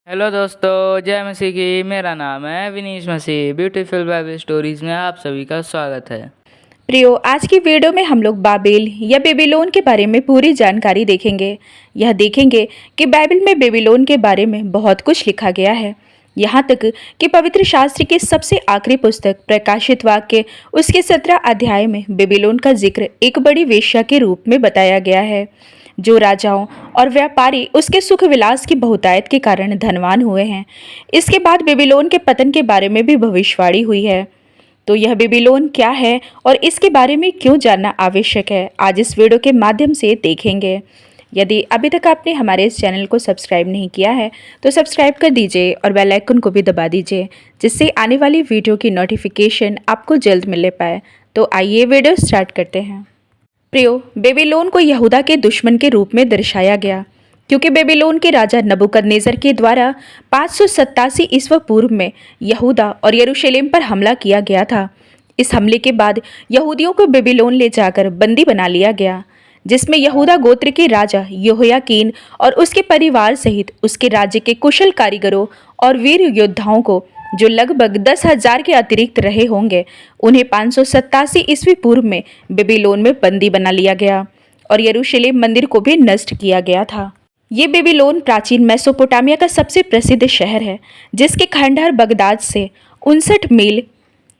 Hello दोस्तों, जय मसीह की। मेरा नाम है विनीश मसीह। ब्यूटीफुल बाइबल स्टोरीज में आप सभी का स्वागत है। प्रियो, आज की वीडियो में हम लोग बाबेल या बेबीलोन के बारे में पूरी जानकारी देखेंगे। यह देखेंगे कि बाइबल में बेबीलोन के बारे में बहुत कुछ लिखा गया है। यहाँ तक कि पवित्र शास्त्र की सबसे आखिरी पुस्तक प्रकाशित वाक्य उसके 17 अध्याय में बेबीलोन का जिक्र एक बड़ी वेश्या के रूप में बताया गया है, जो राजाओं और व्यापारी उसके सुख विलास की बहुतायत के कारण धनवान हुए हैं। इसके बाद बेबीलोन के पतन के बारे में भी भविष्यवाणी हुई है। तो यह बेबीलोन क्या है और इसके बारे में क्यों जानना आवश्यक है, आज इस वीडियो के माध्यम से देखेंगे। यदि अभी तक आपने हमारे इस चैनल को सब्सक्राइब नहीं किया है तो सब्सक्राइब कर दीजिए और बेल आइकन को भी दबा दीजिए, जिससे आने वाली वीडियो की नोटिफिकेशन आपको जल्द मिल पाए। तो आइए वीडियो स्टार्ट करते हैं। प्रियो, बेबीलोन को यहूदा के दुश्मन के रूप में दर्शाया गया, क्योंकि बेबीलोन के राजा नबूकदनेस्सर के द्वारा 587 ईस्वी पूर्व में यहूदा और यरूशलेम पर हमला किया गया था। इस हमले के बाद यहूदियों को बेबीलोन ले जाकर बंदी बना लिया गया, जिसमें यहूदा गोत्र के राजा यहोयाकीन और उसके परिवार सहित उसके राज्य के कुशल कारीगरों और वीर योद्धाओं को, जो लगभग 10,000 के अतिरिक्त रहे होंगे, उन्हें 587 ईस्वी पूर्व में बेबीलोन में बंदी बना लिया गया और यरूशलेम मंदिर को भी नष्ट किया गया था। ये बेबीलोन प्राचीन मेसोपोटामिया का सबसे प्रसिद्ध शहर है, जिसके खंडहर बगदाद से 59 मील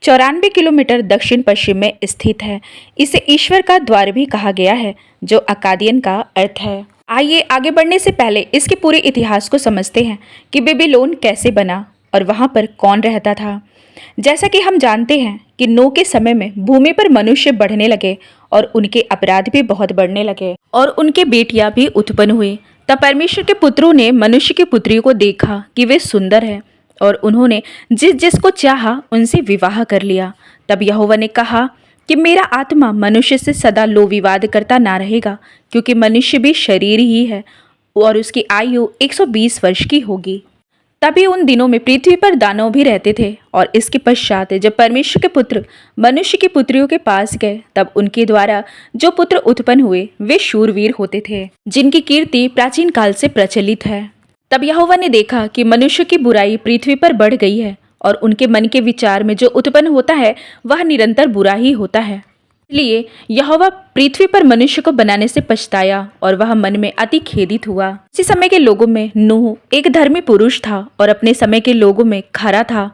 94 किलोमीटर दक्षिण पश्चिम में स्थित है। इसे ईश्वर का द्वार भी कहा गया है, जो अकादियन का अर्थ है। आइए आगे बढ़ने से पहले इसके पूरे इतिहास को समझते हैं कि बेबीलोन कैसे बना और वहाँ पर कौन रहता था। जैसा कि हम जानते हैं कि नूह के समय में भूमि पर मनुष्य बढ़ने लगे और उनके अपराध भी बहुत बढ़ने लगे और उनके बेटियां भी उत्पन्न हुई। तब परमेश्वर के पुत्रों ने मनुष्य की पुत्रियों को देखा कि वे सुंदर है और उन्होंने जिस जिसको चाहा उनसे विवाह कर लिया। तब यहोवा ने कहा कि मेरा आत्मा मनुष्य से सदा लो विवाद करता ना रहेगा, क्योंकि मनुष्य भी शरीर ही है और उसकी आयु 120 वर्ष की होगी। तभी उन दिनों में पृथ्वी पर दानव भी रहते थे, और इसके पश्चात जब परमेश्वर के पुत्र मनुष्य की पुत्रियों के पास गए, तब उनके द्वारा जो पुत्र उत्पन्न हुए वे शूरवीर होते थे, जिनकी कीर्ति प्राचीन काल से प्रचलित है। तब यहोवा ने देखा कि मनुष्य की बुराई पृथ्वी पर बढ़ गई है और उनके मन के विचार में जो उत्पन्न होता है वह निरंतर बुरा ही होता है। इसलिए यहोवा पृथ्वी पर मनुष्य को बनाने से पछताया और वह मन में अति खेदित हुआ। उसी समय के लोगों में नूह एक धर्मी पुरुष था और अपने समय के लोगों में खरा था,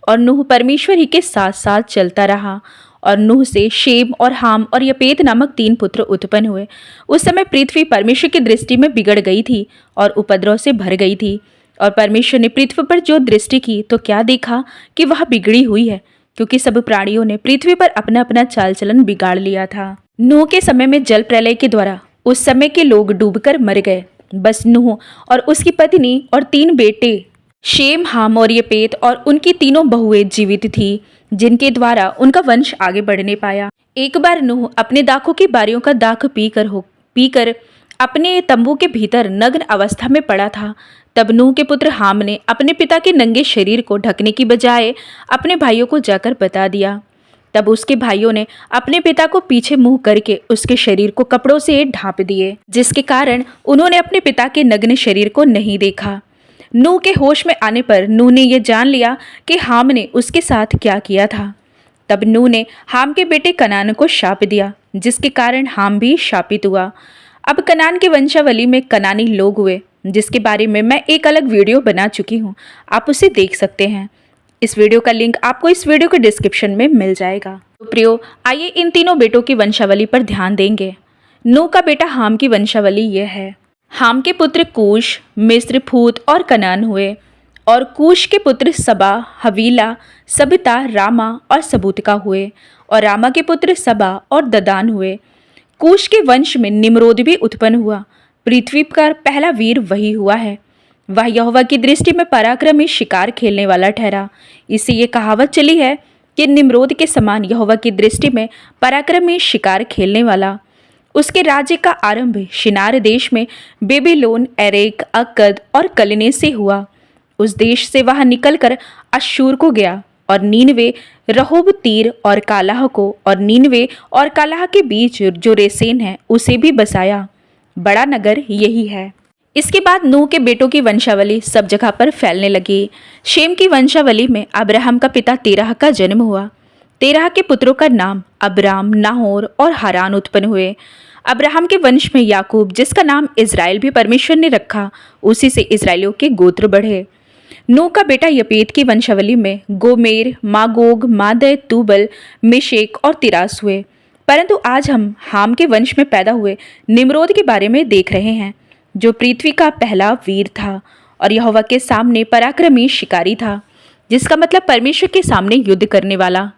और नूह परमेश्वर ही के साथ साथ चलता रहा। और नूह से शेम और हाम और यपेत नामक 3 पुत्र उत्पन्न हुए। उस समय पृथ्वी परमेश्वर की दृष्टि में बिगड़ गई थी और उपद्रव से भर गई थी, और परमेश्वर ने पृथ्वी पर जो दृष्टि की तो क्या देखा कि वह बिगड़ी हुई है, क्योंकि सब प्राणियों ने पृथ्वी पर अपना अपना चाल चलन बिगाड़ लिया था। नूह के समय में जल प्रलय के द्वारा उस समय के लोग डूबकर मर गए। बस नूह और उसकी पत्नी और 3 बेटे शेम, हाम और यपेत और उनकी 3 बहुएं जीवित थी, जिनके द्वारा उनका वंश आगे बढ़ने पाया। एक बार नूह अपने दाखों की बारियों का दाख पीकर अपने तंबू के भीतर नग्न अवस्था में पड़ा था। तब नूह के पुत्र हाम ने अपने पिता के नंगे शरीर को ढकने की बजाय अपने भाइयों को जाकर बता दिया। तब उसके भाइयों ने अपने पिता को पीछे मुंह करके उसके शरीर को कपड़ों से ढांप दिए, जिसके कारण उन्होंने अपने पिता के नग्न शरीर को नहीं देखा। नूह के होश में आने पर नूह ने यह जान लिया कि हाम ने उसके साथ क्या किया था। तब नूह ने हाम के बेटे कनान को शाप दिया, जिसके कारण हाम भी शापित हुआ। अब कनान की वंशावली में कनानी लोग हुए, जिसके बारे में मैं एक अलग वीडियो बना चुकी हूँ, आप उसे देख सकते हैं। इस वीडियो का लिंक आपको इस वीडियो के डिस्क्रिप्शन में मिल जाएगा। तो प्रियो, आइए इन तीनों बेटों की वंशावली पर ध्यान देंगे। नूह का बेटा हाम की वंशावली यह है। हाम के पुत्र कूश, मिस्र, फूत और कनान हुए, और कूश के पुत्र सबा, हवीला, सबिता, रामा और सबूतका हुए, और रामा के पुत्र सबा और ददान हुए। कूश के वंश में निम्रोद भी उत्पन्न हुआ। पृथ्वी का पहला वीर वही हुआ है। वह यहोवा की दृष्टि में पराक्रमी शिकार खेलने वाला ठहरा। इससे ये कहावत चली है कि निम्रोद के समान यहोवा की दृष्टि में पराक्रमी शिकार खेलने वाला। उसके राज्य का आरंभ शिनार देश में बेबीलोन, एरेक, अक्कद और कलने से हुआ। उस देश से वह निकलकर अश्शूर को गया और नीनवे, रहोब, तीर और कालाह को, और नीनवे और कालाह के बीच जो रेसेन है उसे भी बसाया। बड़ा नगर यही है। इसके बाद नूह के बेटों की वंशावली सब जगह पर फैलने लगी। शेम की वंशावली में अब्राहम का पिता तेरह का जन्म हुआ। तेरह के पुत्रों का नाम अब्राम, नाहोर और हारान उत्पन्न हुए। अब्राहम के वंश में याकूब, जिसका नाम इज़राइल भी परमेश्वर ने रखा, उसी से इज़राइलियों के गोत्र बढ़े। नूह का बेटा यपेत की वंशावली में गोमेर, मागोग, मादै, तूबल, मेशेक और तिरास हुए। परंतु आज हम हाम के वंश में पैदा हुए निम्रोद के बारे में देख रहे हैं, जो पृथ्वी का पहला वीर था और यहोवा के सामने पराक्रमी शिकारी था, जिसका मतलब परमेश्वर के सामने युद्ध करने वाला।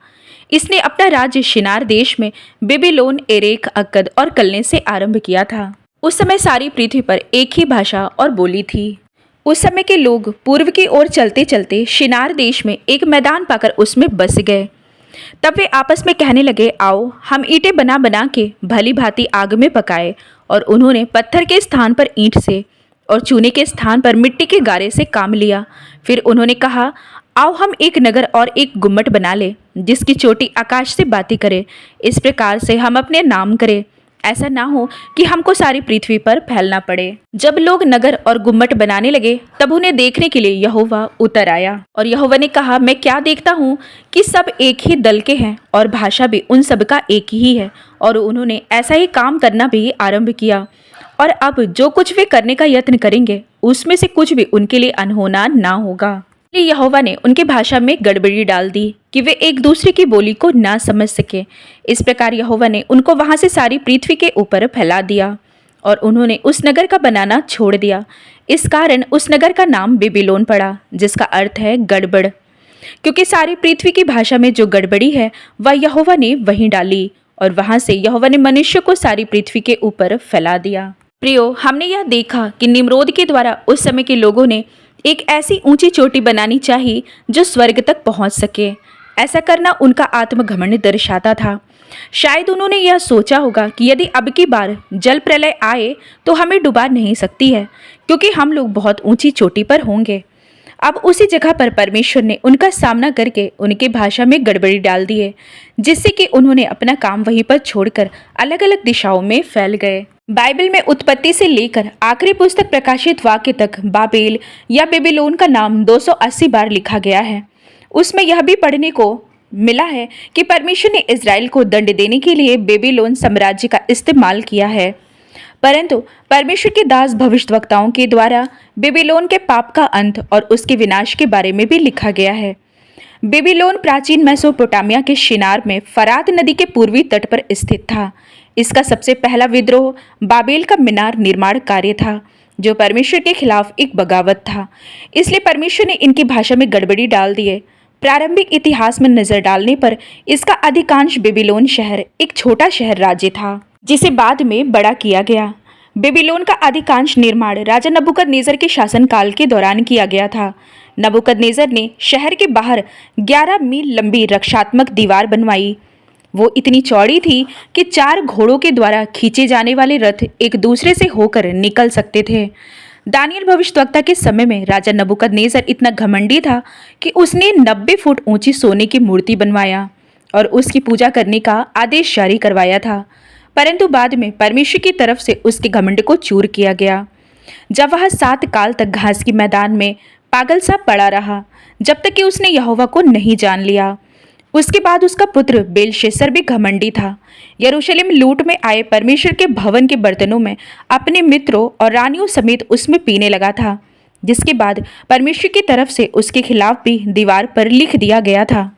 इसने अपना राज्य शिनार देश में बेबीलोन, एरेक, अक्कद और कलने से आरंभ किया था। उस समय सारी पृथ्वी पर एक ही भाषा और बोली थी। उस समय के लोग पूर्व की ओर चलते चलते शिनार देश में एक मैदान पाकर उसमें बस गए। तब वे आपस में कहने लगे, आओ हम ईंटें बना बना के भली भांति आग में पकाए। और उन्होंने पत्थर के स्थान पर ईंट से और चूने के स्थान पर मिट्टी के गारे से काम लिया। फिर उन्होंने कहा, आओ हम एक नगर और एक गुम्मट बना ले, जिसकी चोटी आकाश से बातें करे। इस प्रकार से हम अपने नाम करें, ऐसा ना हो कि हमको सारी पृथ्वी पर फैलना पड़े। जब लोग नगर और गुम्मट बनाने लगे, तब उन्हें देखने के लिए यहोवा उतर आया। और यहोवा ने कहा, मैं क्या देखता हूँ कि सब एक ही दल के हैं और भाषा भी उन सब का एक ही है। और उन्होंने ऐसा ही काम करना भी आरंभ किया। और अब जो कुछ वे करने का यत्न करेंगे, उसमें से कुछ भी उनके लिए अनहोना ना होगा। इसलिए यहोवा ने उनकी भाषा में गड़बड़ी डाल दी कि वे एक दूसरे की बोली को ना समझ सके। इस प्रकार यहोवा ने उनको वहां से सारी पृथ्वी के ऊपर फैला दिया और उन्होंने उस नगर का बनाना छोड़ दिया। इस कारण उस नगर का नाम बेबीलोन पड़ा, जिसका अर्थ है गड़बड़, क्योंकि सारी पृथ्वी की भाषा में जो गड़बड़ी है वह यहोवा ने वहीं डाली। और वहां से यहोवा ने मनुष्य को सारी पृथ्वी के ऊपर फैला दिया। प्रियो, हमने यह देखा कि निम्रोद के द्वारा उस समय के लोगों ने एक ऐसी ऊंची चोटी बनानी चाहिए जो स्वर्ग तक पहुंच सके। ऐसा करना उनका आत्मघमंड दर्शाता था। शायद उन्होंने यह सोचा होगा कि यदि अब की बार जल प्रलय आए तो हमें डुबा नहीं सकती है, क्योंकि हम लोग बहुत ऊंची चोटी पर होंगे। अब उसी जगह पर परमेश्वर ने उनका सामना करके उनकी भाषा में गड़बड़ी डाल दी है, जिससे कि उन्होंने अपना काम वहीं पर छोड़कर अलग अलग दिशाओं में फैल गए। बाइबल में उत्पत्ति से लेकर आखिरी पुस्तक प्रकाशित वाक्य तक बाबेल या बेबीलोन का नाम 280 बार लिखा गया है। उसमें यह भी पढ़ने को मिला है कि परमेश्वर ने इज़राइल को दंड देने के लिए बेबीलोन साम्राज्य का इस्तेमाल किया है। परंतु परमेश्वर के दास भविष्यद्वक्ताओं के द्वारा बेबीलोन के पाप का अंत और उसके विनाश के बारे में भी लिखा गया है। बेबीलोन प्राचीन मेसोपोटामिया के शिनार में फरात नदी के पूर्वी तट पर स्थित था। इसका सबसे पहला विद्रोह बाबेल का मीनार निर्माण कार्य था, जो परमेश्वर के खिलाफ एक बगावत था। इसलिए परमेश्वर ने इनकी भाषा में गड़बड़ी डाल दी है। प्रारंभिक इतिहास में नजर डालने पर इसका अधिकांश बेबीलोन शहर एक छोटा शहर राज्य था, जिसे बाद में बड़ा किया गया। बेबीलोन का अधिकांश निर्माण राजा नबूकदनेस्सर के शासनकाल के दौरान किया गया था। नबूकदनेस्सर ने शहर के बाहर 11 मील लंबी रक्षात्मक दीवार बनवाई। वो इतनी चौड़ी थी कि 4 घोड़ों के द्वारा खींचे जाने वाले रथ एक दूसरे से होकर निकल सकते थे। दानियल भविष्यद्वक्ता के समय में राजा नबूकदनेस्सर इतना घमंडी था कि उसने 90 फुट ऊंची सोने की मूर्ति बनवाया और उसकी पूजा करने का आदेश जारी करवाया था। परंतु बाद में परमेश्वर की तरफ से उसके घमंड को चूर किया गया, जब वह 7 काल तक घास के मैदान में पागल सा पड़ा रहा, जब तक कि उसने यहोवा को नहीं जान लिया। उसके बाद उसका पुत्र बेलशस्सर भी घमंडी था। यरूशलेम लूट में आए परमेश्वर के भवन के बर्तनों में अपने मित्रों और रानियों समेत उसमें पीने लगा था, जिसके बाद परमेश्वर की तरफ से उसके खिलाफ भी दीवार पर लिख दिया गया था।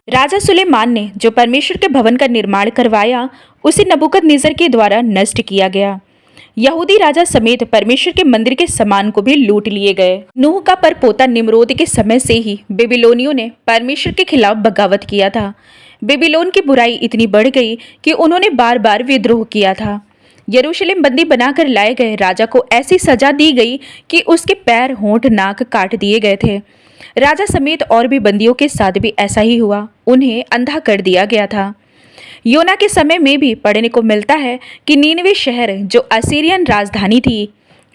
राजा सुलेमान ने जो परमेश्वर के भवन का निर्माण करवाया, उसे नबूकदनेस्सर के द्वारा नष्ट किया गया। यहूदी राजा समेत परमेश्वर के मंदिर के सामान को भी लूट लिए गए। नूह का परपोता निम्रोद के समय से ही बेबीलोनियों ने परमेश्वर के खिलाफ बगावत किया था। बेबीलोन की बुराई इतनी बढ़ गई कि उन्होंने बार बार विद्रोह किया था। यरूशलेम बंदी बनाकर लाए गए राजा को ऐसी सजा दी गई कि उसके पैर, होंठ, नाक काट दिए गए थे। राजा समेत और भी बंदियों के साथ भी ऐसा ही हुआ, उन्हें अंधा कर दिया गया था। योना के समय में भी पढ़ने को मिलता है कि नीनवे शहर, जो असीरियन राजधानी थी,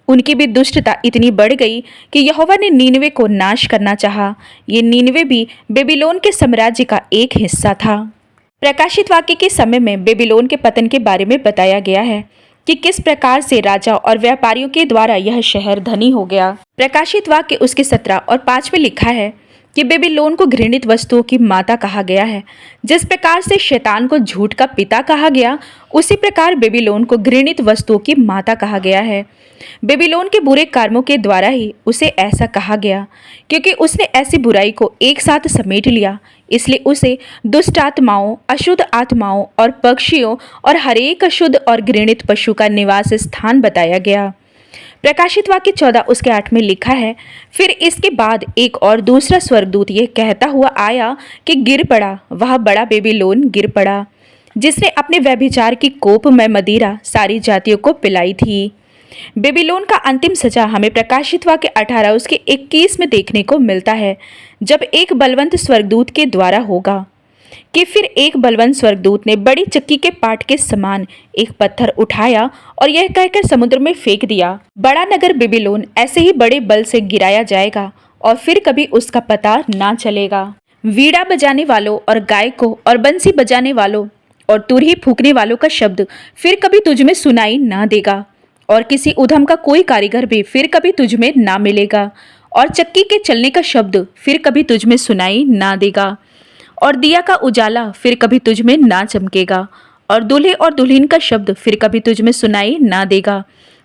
उनकी भी दुष्टता इतनी बढ़ गई कि यहोवा ने नीनवे को नाश करना चाहा। ये नीनवे भी बेबीलोन के साम्राज्य का एक हिस्सा था। प्रकाशित वाक्य के समय में बेबीलोन के पतन के बारे में बताया गया है कि किस प्रकार से राजा और व्यापारियों के द्वारा यह शहर धनी हो गया। प्रकाशित वाक्य उसके 17 और 5 में लिखा है कि बेबीलोन को घृणित वस्तुओं की माता कहा गया है। जिस प्रकार से शैतान को झूठ का पिता कहा गया, उसी प्रकार बेबीलोन को घृणित वस्तुओं की माता कहा गया है। बेबीलोन के बुरे कर्मों के द्वारा ही उसे ऐसा कहा गया, क्योंकि उसने ऐसी बुराई को एक साथ समेट लिया। इसलिए उसे दुष्ट आत्माओं, अशुद्ध आत्माओं और पक्षियों और हरेक अशुद्ध और घृणित पशु का निवास स्थान बताया गया। प्रकाशित वाक्य 14 उसके 8 में लिखा है, फिर इसके बाद एक और दूसरा स्वर्गदूत ये कहता हुआ आया कि गिर पड़ा, वह बड़ा बेबीलोन गिर पड़ा, जिसने अपने व्यभिचार की कोपमय मदिरा सारी जातियों को पिलाई थी। बेबीलोन का अंतिम सजा हमें प्रकाशित वाक्य 18 उसके 21 में देखने को मिलता है, जब एक बलवंत स्वर्गदूत के द्वारा होगा कि फिर एक बलवंत स्वर्गदूत ने बड़ी चक्की के पाट के समान एक पत्थर उठाया और यह कहकर समुद्र में फेंक दिया, बड़ा नगर बेबीलोन ऐसे ही बड़े बल से गिराया जाएगा और फिर कभी उसका पता ना चलेगा। वीणा बजाने वालों और गायकों और बंसी बजाने वालों और तुरही फूंकने वालों का शब्द फिर कभी तुझ में सुनाई ना देगा, और किसी उधम का कोई कारीगर भी फिर कभी तुझ में ना मिलेगा, और चक्की के चलने का शब्द फिर कभी तुझ में सुनाई ना देगा, और दिया का उजाला फिर कभी तुझ में ना चमकेगा, और दूल्हे और दुल्हन का शब्द फिर कभी तुझ में सुनाई ना देगा,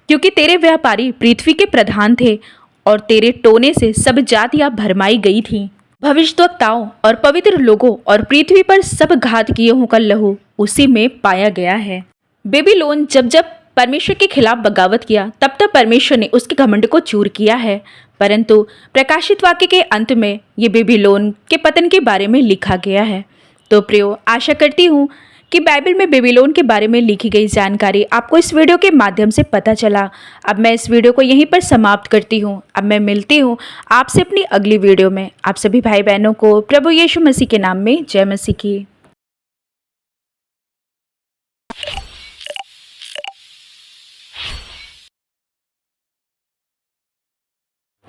क्योंकि तेरे व्यापारी पृथ्वी के प्रधान थे और तेरे टोने से सब जातियां भरमाई गई थीं। भविष्यद्वक्ताओं और पवित्र लोगों और पृथ्वी पर सब घातकियों का लहू उसी में पाया गया है। बेबीलोन जब जब परमेश्वर के खिलाफ बगावत किया, तब तब परमेश्वर ने उसके घमंड को चूर किया है, परंतु प्रकाशित वाक्य के अंत में ये बेबीलोन के पतन के बारे में लिखा गया है। तो प्रियो, आशा करती हूँ कि बाइबल में बेबीलोन के बारे में लिखी गई जानकारी आपको इस वीडियो के माध्यम से पता चला। अब मैं इस वीडियो को यहीं पर समाप्त करती हूँ। अब मैं मिलती हूँ आपसे अपनी अगली वीडियो में। आप सभी भाई बहनों को प्रभु यीशु मसीह के नाम में जय मसीह की।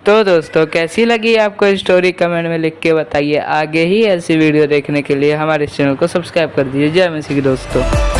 तो दोस्तों, कैसी लगी आपको स्टोरी कमेंट में लिख के बताइए। आगे ही ऐसी वीडियो देखने के लिए हमारे चैनल को सब्सक्राइब कर दीजिए। जय मसीह की दोस्तों।